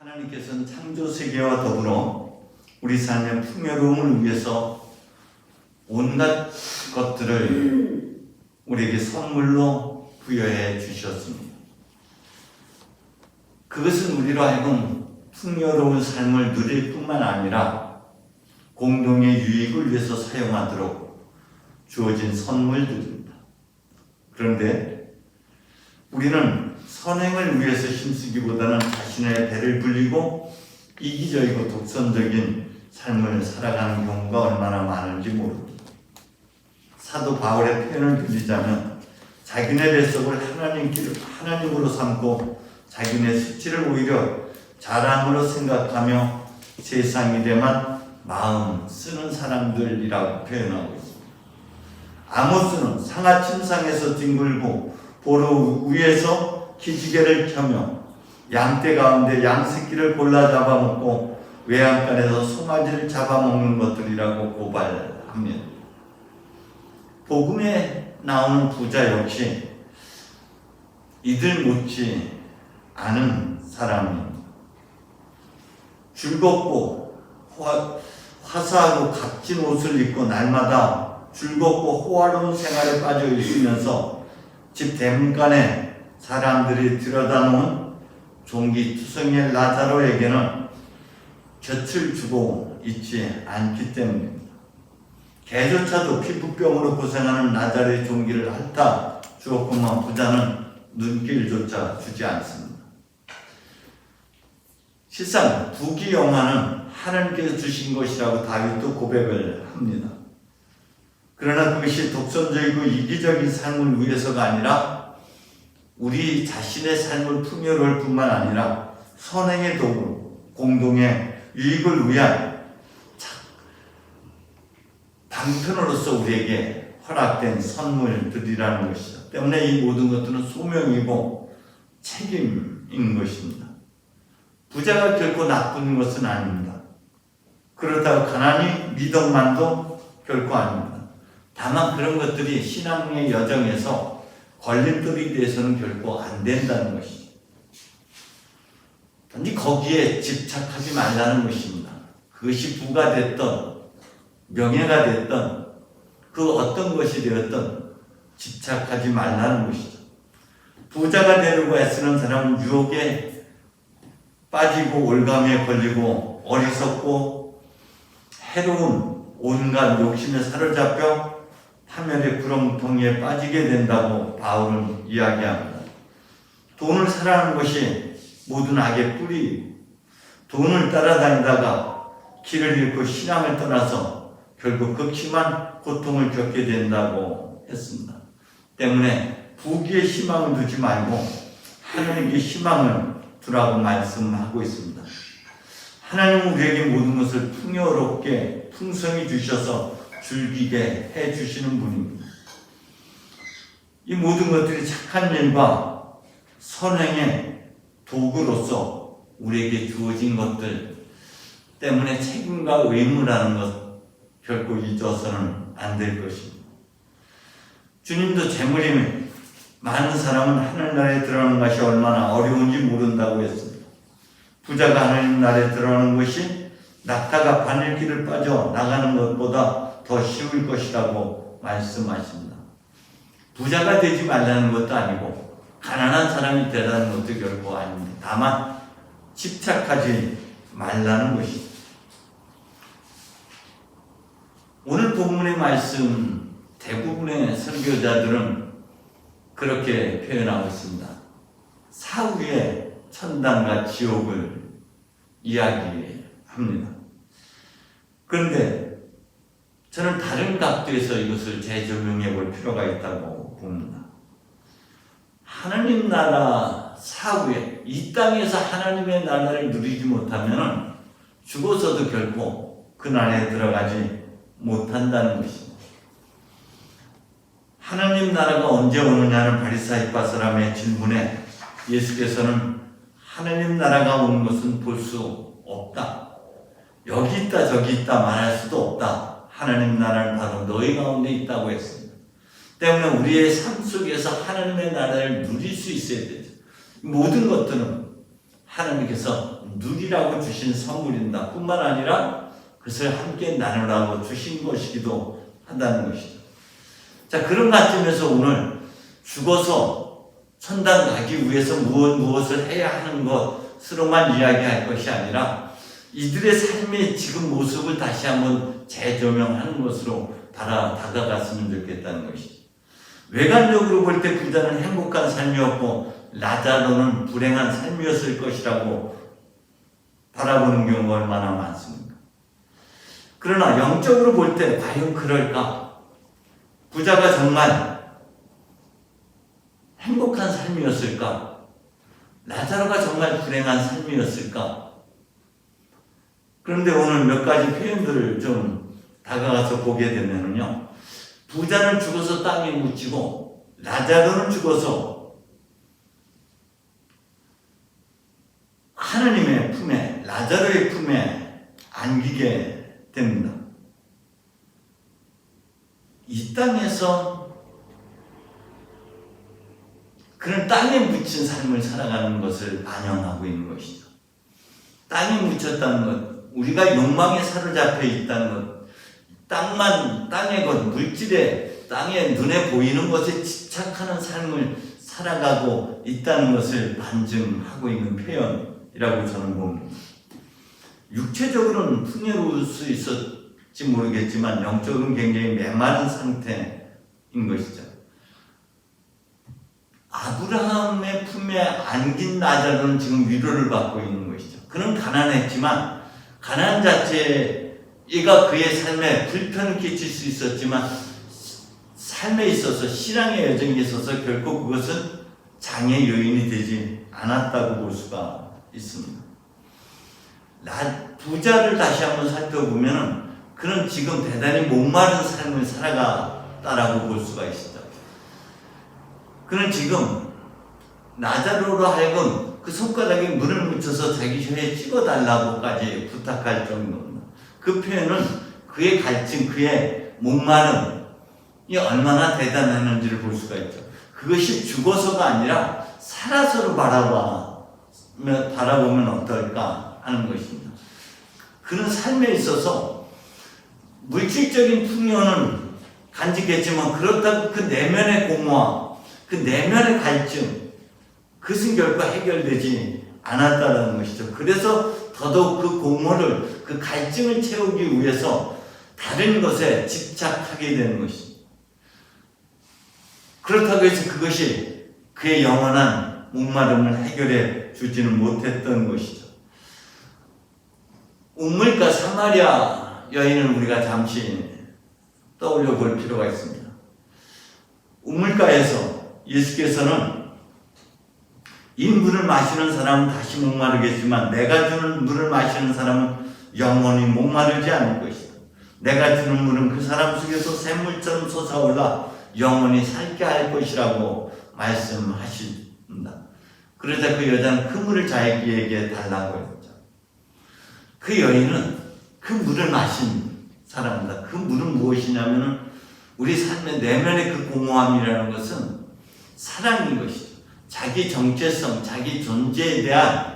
하나님께서는 창조세계와 더불어 우리 삶의 풍요로움을 위해서 온갖 것들을 우리에게 선물로 부여해 주셨습니다. 그것은 우리로 하여금 풍요로운 삶을 누릴 뿐만 아니라 공동의 유익을 위해서 사용하도록 주어진 선물들입니다. 그런데 우리는 선행을 위해서 힘쓰기보다는 자신의 배를 불리고 이기적이고 독선적인 삶을 살아가는 경우가 얼마나 많은지 모릅니다. 사도 바울의 표현을 빌리자면 자기네 뱃속을 하나님으로 삼고 자기네 수치를 오히려 자랑으로 생각하며 세상 일에만 마음 쓰는 사람들이라고 표현하고 있습니다. 아모스는 상하침상에서 뒹굴고 보로 위에서 기지개를 켜며 양떼 가운데 양새끼를 골라 잡아먹고 외양간에서 송아지를 잡아먹는 것들이라고 고발합니다. 복음에 나오는 부자 역시 이들 못지 않은 사람입니다. 즐겁고 화사하고 값진 옷을 입고 날마다 즐겁고 호화로운 생활에 빠져 있으면서 집 대문간에 사람들이 들여다놓은 종기투성이의 라자로에게는 곁을 주고 있지 않기 때문입니다. 개조차도 피부병으로 고생하는 라자로의 종기를 핥아 주었건만 부자는 눈길조차 주지 않습니다. 실상 부귀영화는 하나님께서 주신 것이라고 다윗도 고백을 합니다. 그러나 그것이 독선적이고 이기적인 삶을 위해서가 아니라 우리 자신의 삶을 풍요로울 뿐만 아니라 선행의 도구, 공동의 유익을 위한 방편으로서 우리에게 허락된 선물들이라는 것이죠. 때문에 이 모든 것들은 소명이고 책임인 것입니다. 부자가 결코 나쁜 것은 아닙니다. 그렇다고 가난이 미덕만도 결코 아닙니다. 다만 그런 것들이 신앙의 여정에서 걸림돌이 돼서는 결코 안 된다는 것이죠. 단지 거기에 집착하지 말라는 것입니다. 그것이 부가 됐던 명예가 됐던 그 어떤 것이 되었던 집착하지 말라는 것이죠. 부자가 되려고 애쓰는 사람은 유혹에 빠지고 올감에 걸리고 어리석고 해로운 온갖 욕심에 사로잡혀 파멸의 구렁텅이에 빠지게 된다고 바울은 이야기합니다. 돈을 사랑하는 것이 모든 악의 뿌리, 돈을 따라다니다가 길을 잃고 신앙을 떠나서 결국 극심한 고통을 겪게 된다고 했습니다. 때문에 부귀에 희망을 두지 말고 하나님께 희망을 두라고 말씀하고 있습니다. 하나님은 우리에게 모든 것을 풍요롭게 풍성히 주셔서 즐기게 해주시는 분입니다. 이 모든 것들이 착한 일과 선행의 도구로서 우리에게 주어진 것들 때문에 책임과 의무라는 것 결코 잊어서는 안 될 것입니다. 주님도 재물이 많은 사람은 하늘나라에 들어가는 것이 얼마나 어려운지 모른다고 했습니다. 부자가 하나님 나라에 들어가는 것이 낙타가 바늘길을 빠져 나가는 것보다 더 쉬울 것이라고 말씀하십니다. 부자가 되지 말라는 것도 아니고 가난한 사람이 되라는 것도 결코 아닙니다. 다만 집착하지 말라는 것입니다. 오늘 본문의 말씀 대부분의 선교자들은 그렇게 표현하고 있습니다. 사후의 천당과 지옥을 이야기합니다. 그런데 저는 다른 각도에서 이것을 재조명해 볼 필요가 있다고 봅니다. 하나님 나라 사후에 이 땅에서 하나님의 나라를 누리지 못하면 죽어서도 결코 그 나라에 들어가지 못한다는 것입니다. 하나님 나라가 언제 오느냐는 바리사이파 사람의 질문에 예수께서는 하나님 나라가 오는 것은 볼 수 없다. 여기 있다 저기 있다 말할 수도 없다. 하나님 나라는 바로 너희 가운데 있다고 했습니다. 때문에 우리의 삶 속에서 하나님의 나라를 누릴 수 있어야 되죠. 모든 것들은 하나님께서 누리라고 주신 선물입니다. 뿐만 아니라 그것을 함께 나누라고 주신 것이기도 한다는 것이죠. 자, 그런 관점에서 오늘 죽어서 천당 가기 위해서 무엇을 해야 하는 것으로만 이야기할 것이 아니라 이들의 삶의 지금 모습을 다시 한번 재조명하는 것으로 다가갔으면 좋겠다는 것이죠. 외관적으로 볼 때 부자는 행복한 삶이었고 라자로는 불행한 삶이었을 것이라고 바라보는 경우가 얼마나 많습니까? 그러나 영적으로 볼 때 과연 그럴까? 부자가 정말 행복한 삶이었을까? 라자로가 정말 불행한 삶이었을까? 그런데 오늘 몇 가지 표현들을 좀 다가가서 보게 되면요. 부자는 죽어서 땅에 묻히고 라자로는 죽어서 하느님의 품에, 라자로의 품에 안기게 됩니다. 이 땅에서 그런 땅에 묻힌 삶을 살아가는 것을 반영하고 있는 것이죠. 땅에 묻혔다는 것, 우리가 욕망에 사로잡혀 있다는 것, 땅의 것, 물질에, 땅에 눈에 보이는 것에 집착하는 삶을 살아가고 있다는 것을 반증하고 있는 표현이라고 저는 봅니다. 육체적으로는 풍요로울 수 있을지 모르겠지만 영적으로는 굉장히 메마른 상태인 것이죠. 아브라함의 품에 안긴 라자로는 지금 위로를 받고 있는 것이죠. 그는 가난했지만 가난 자체가 그의 삶에 불편을 끼칠 수 있었지만 삶에 있어서 신앙의 여정에 있어서 결코 그것은 장애 요인이 되지 않았다고 볼 수가 있습니다. 부자를 다시 한번 살펴보면 그는 지금 대단히 목마른 삶을 살아갔다라고 볼 수가 있습니다. 그는 지금 라자로로 하여금 그 손가락에 물을 묻혀서 자기 혀에 찍어달라고까지 부탁할 정도입니다. 그 표현은 그의 갈증, 그의 목마름이 얼마나 대단했는지를 볼 수가 있죠. 그것이 죽어서가 아니라 살아서로 바라보면 어떨까 하는 것입니다. 그는 삶에 있어서 물질적인 풍요는 간직했지만 그렇다고 그 내면의 공허함, 그 내면의 갈증, 그것은 결코 해결되지 않았다는 것이죠. 그래서 더더욱 그 공허를, 그 갈증을 채우기 위해서 다른 것에 집착하게 되는 것이죠. 그렇다고 해서 그것이 그의 영원한 목마름을 해결해 주지는 못했던 것이죠. 우물가 사마리아 여인을 우리가 잠시 떠올려 볼 필요가 있습니다. 우물가에서 예수께서는 이 물을 마시는 사람은 다시 목마르겠지만 내가 주는 물을 마시는 사람은 영원히 목마르지 않을 것이다. 내가 주는 물은 그 사람 속에서 샘물처럼 솟아올라 영원히 살게 할 것이라고 말씀하십니다. 그러자 그 여자는 그 물을 자기에게 달라고 했죠. 그 여인은 그 물을 마신 사람입니다. 그 물은 무엇이냐면 우리 삶의 내면의 그 공허함이라는 것은 사랑인 것이죠. 자기 정체성, 자기 존재에 대한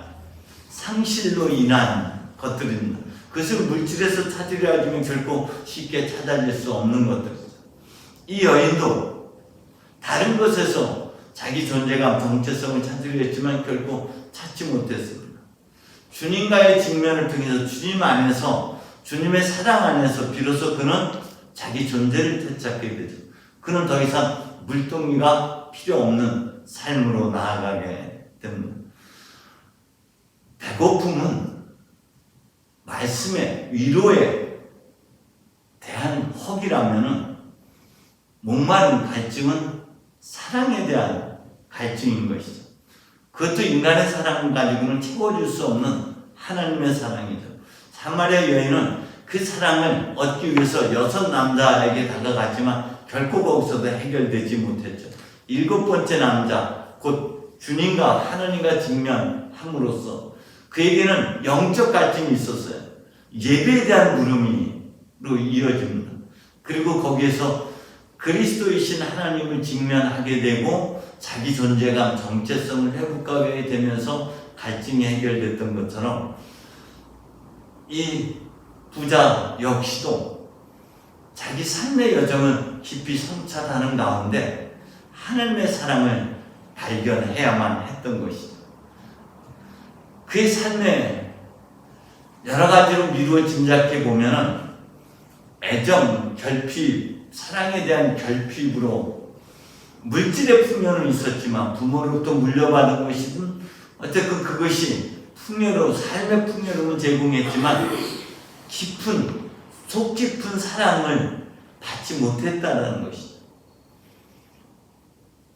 상실로 인한 것들입니다. 그것을 물질에서 찾으려 하면 결코 쉽게 찾아낼 수 없는 것들이죠. 이 여인도 다른 것에서 자기 존재감, 정체성을 찾으려 했지만 결코 찾지 못했습니다. 주님과의 직면을 통해서 주님 안에서, 주님의 사랑 안에서 비로소 그는 자기 존재를 되찾게 되죠. 그는 더 이상 물동이가 필요 없는 삶으로 나아가게 됩니다. 배고픔은 말씀의 위로에 대한 허기라면은 목마른 갈증은 사랑에 대한 갈증인 것이죠. 그것도 인간의 사랑을 가지고는 채워줄 수 없는 하나님의 사랑이죠. 사마리아 여인은 그 사랑을 얻기 위해서 6 남자에게 다가갔지만 결코 거기서도 해결되지 못했죠. 7번째 남자, 곧 주님과 하나님과 직면함으로써 그에게는 영적 갈증이 있었어요. 예배에 대한 물음으로 이어집니다. 그리고 거기에서 그리스도이신 하나님을 직면하게 되고 자기 존재감, 정체성을 회복하게 되면서 갈증이 해결됐던 것처럼 이 부자 역시도 자기 삶의 여정을 깊이 성찰하는 가운데 하나님의 사랑을 발견해야만 했던 것이죠. 그의 삶에 여러 가지로 미루어 짐작해 보면은 애정, 결핍, 사랑에 대한 결핍으로 물질의 풍요는 있었지만 부모로부터 물려받은 것이든 어쨌든 그것이 삶의 풍요로움을 제공했지만 속 깊은 사랑을 받지 못했다는 것이죠.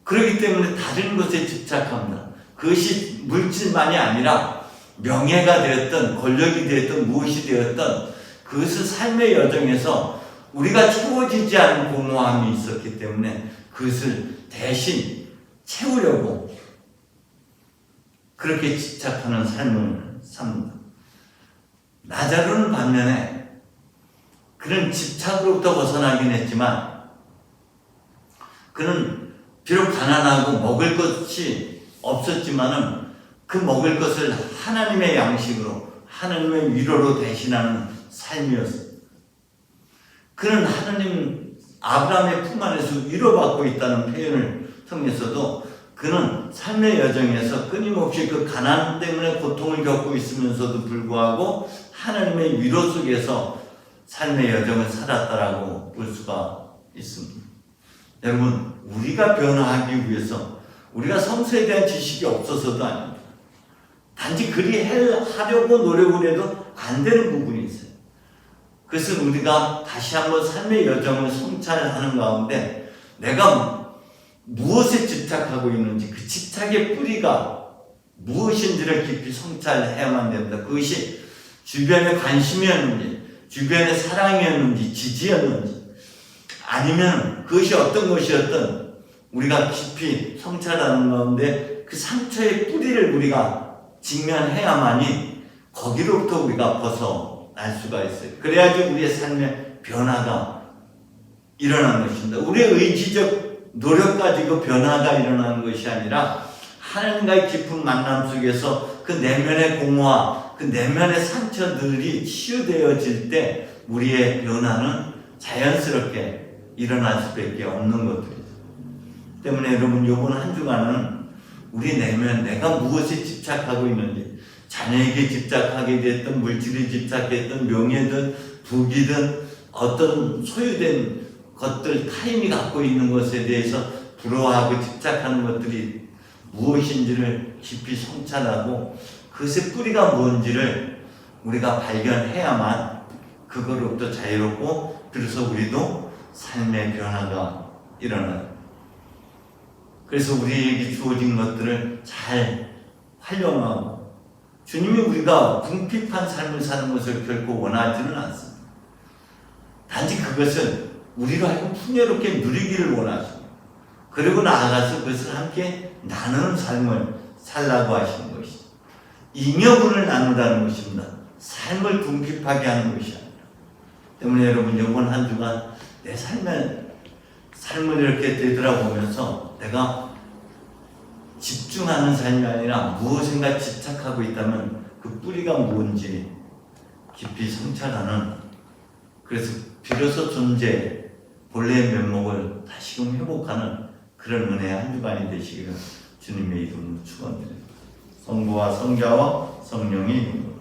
그렇기 때문에 다른 것에 집착합니다. 그것이 물질만이 아니라 명예가 되었던 권력이 되었던 무엇이 되었던 그것은 삶의 여정에서 우리가 채워지지 않은 공허함이 있었기 때문에 그것을 대신 채우려고 그렇게 집착하는 삶을 삽니다. 나자로는 반면에 그는 집착으로부터 벗어나긴 했지만 그는 비록 가난하고 먹을 것이 없었지만은 그 먹을 것을 하나님의 양식으로 하나님의 위로로 대신하는 삶이었습니다. 그는 하나님 아브라함의 품 안에서 위로받고 있다는 표현을 통해서도 그는 삶의 여정에서 끊임없이 그 가난 때문에 고통을 겪고 있으면서도 불구하고 하나님의 위로 속에서 삶의 여정을 살았다라고 볼 수가 있습니다. 여러분, 우리가 변화하기 위해서 우리가 성서에 대한 지식이 없어서도 아닙니다. 단지 그리 하려고 노력을 해도 안 되는 부분이 있어요. 그것은 우리가 다시 한번 삶의 여정을 성찰하는 가운데 내가 무엇에 집착하고 있는지 그 집착의 뿌리가 무엇인지를 깊이 성찰해야만 됩니다. 그것이 주변의 관심이었는지 주변의 사랑이었는지 지지였는지 아니면 그것이 어떤 것이었든 우리가 깊이 성찰하는 가운데 그 상처의 뿌리를 우리가 직면해야만이 거기로부터 우리가 벗어날 수가 있어요. 그래야지 우리의 삶의 변화가 일어나는 것입니다. 우리의 의지적 노력 가지고 변화가 일어나는 것이 아니라 하나님과의 깊은 만남 속에서 그 내면의 공허와 그 내면의 상처들이 치유되어질 때 우리의 변화는 자연스럽게 일어날 수밖에 없는 것들이죠. 때문에 여러분 이번 한 주간은 우리 내면 내가 무엇에 집착하고 있는지 자녀에게 집착하게 됐든 물질에 집착했든 명예든 부귀든 어떤 소유된 것들 타인이 갖고 있는 것에 대해서 부러워하고 집착하는 것들이 무엇인지를 깊이 성찰하고 그것의 뿌리가 뭔지를 우리가 발견해야만 그거로부터 자유롭고 그래서 우리도 삶의 변화가 일어나요. 그래서 우리에게 주어진 것들을 잘 활용하고 주님이 우리가 궁핍한 삶을 사는 것을 결코 원하지는 않습니다. 단지 그것을 우리로 하여금 풍요롭게 누리기를 원하십니다. 그리고 나아가서 그것을 함께 나누는 삶을 살라고 하시는 것이죠. 잉여분을 나누라는 것입니다. 삶을 궁핍하게 하는 것이 아니라. 때문에 여러분 이번 한 주간 내 삶을 이렇게 되돌아보면서 내가 집중하는 삶이 아니라 무엇인가 집착하고 있다면 그 뿌리가 뭔지 깊이 성찰하는 그래서 비로소 본래의 면목을 다시금 회복하는 그런 은혜의 한 주간이 되시기를 주님의 이름으로 축원드립니다. 성부와 성자와 성령의 이름으로